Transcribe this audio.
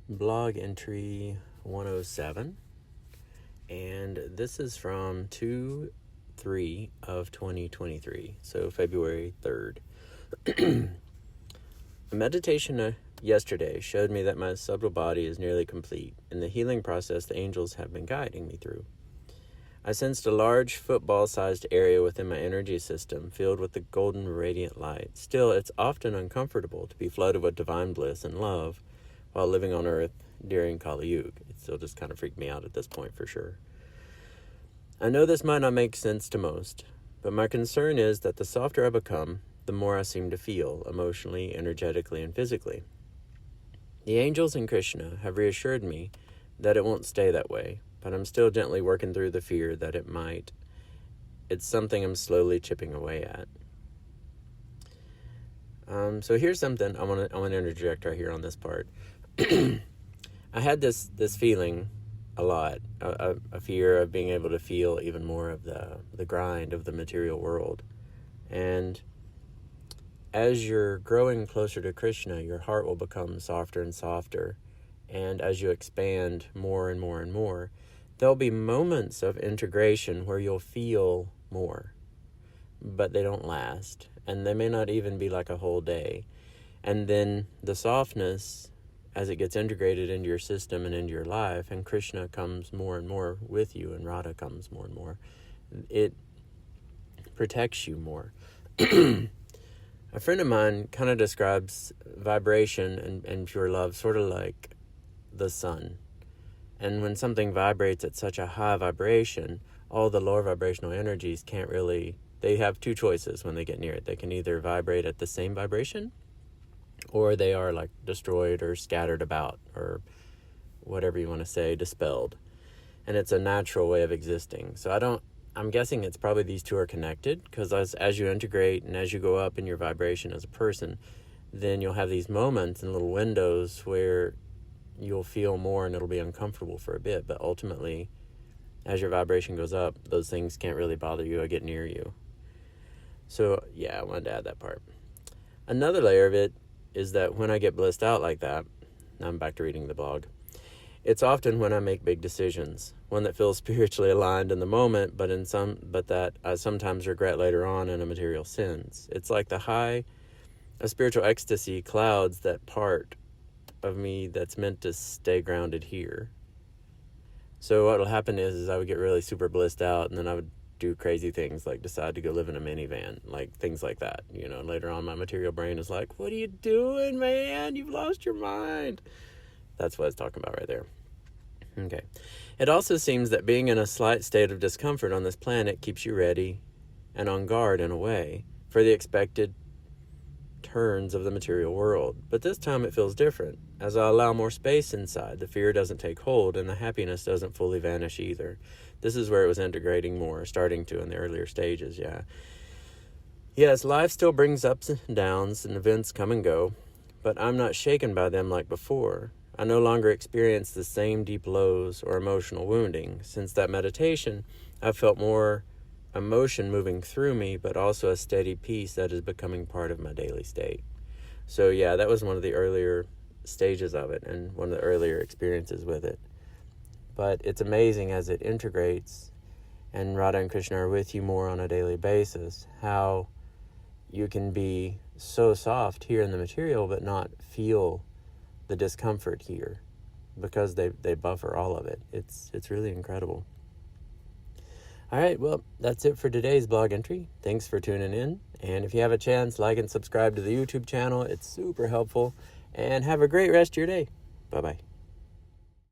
blog entry 107, and this is from 2/3 of 2023, so February 3rd. A meditation yesterday showed me that my subtle body is nearly complete in the healing process the angels have been guiding me through. I sensed a large football-sized area within my energy system filled with the golden radiant light. Still, it's often uncomfortable to be flooded with divine bliss and love while living on earth during Kali Yuga. It still just kind of freaked me out at this point for sure. I know this might not make sense to most, but my concern is that the softer I become, the more I seem to feel, emotionally, energetically, and physically. The angels and Krishna have reassured me that it won't stay that way, but I'm still gently working through the fear that it might. It's something I'm slowly chipping away at. So here's something I want to interject right here on this part. I had this feeling a lot, a fear of being able to feel even more of the grind of the material world. And as you're growing closer to Krishna, your heart will become softer and softer. And as you expand more and more and more, there'll be moments of integration where you'll feel more, but they don't last. And they may not even be like a whole day. And then the softness, as it gets integrated into your system and into your life, and Krishna comes more and more with you, and Radha comes more and more, it protects you more. A friend of mine kind of describes vibration and pure love sort of like the sun. And when something vibrates at such a high vibration, all the lower vibrational energies can't really, they have two choices when they get near it. They can either vibrate at the same vibration, or they are like destroyed or scattered about, or whatever you want to say, dispelled. And it's a natural way of existing. So I'm guessing it's probably these two are connected, because as you integrate and as you go up in your vibration as a person, then you'll have these moments and little windows where you'll feel more and it'll be uncomfortable for a bit. But ultimately, as your vibration goes up, those things can't really bother you or get near you. So yeah, I wanted to add that part. Another layer of it is that when I get blissed out like that, now I'm back to reading the blog, it's often when I make big decisions, one that feels spiritually aligned in the moment, but that I sometimes regret later on in a material sense. It's like the high of spiritual ecstasy clouds that part of me that's meant to stay grounded here. So what will happen is I would get really super blissed out, and then I would do crazy things like decide to go live in a minivan, like things like that. Later on my material brain is like, what are you doing, man? You've lost your mind. That's what I was talking about right there. Okay. It also seems that being in a slight state of discomfort on this planet keeps you ready and on guard in a way for the expected turns of the material world. But this time it feels different. As I allow more space inside, the fear doesn't take hold and the happiness doesn't fully vanish either. This is where it was integrating more, starting to in the earlier stages, yeah. Yes, life still brings ups and downs and events come and go, but I'm not shaken by them like before. I no longer experience the same deep lows or emotional wounding. Since that meditation, I've felt more emotion moving through me, but also a steady peace that is becoming part of my daily state. So yeah, that was one of the earlier stages of it and one of the earlier experiences with it. But it's amazing as it integrates and Rādha and Krishna are with you more on a daily basis, how you can be so soft here in the material but not feel the discomfort here, because they buffer all of it. It's really incredible. All right, well, that's it for today's blog entry. Thanks for tuning in. And if you have a chance, like and subscribe to the YouTube channel. It's super helpful. And have a great rest of your day. Bye-bye.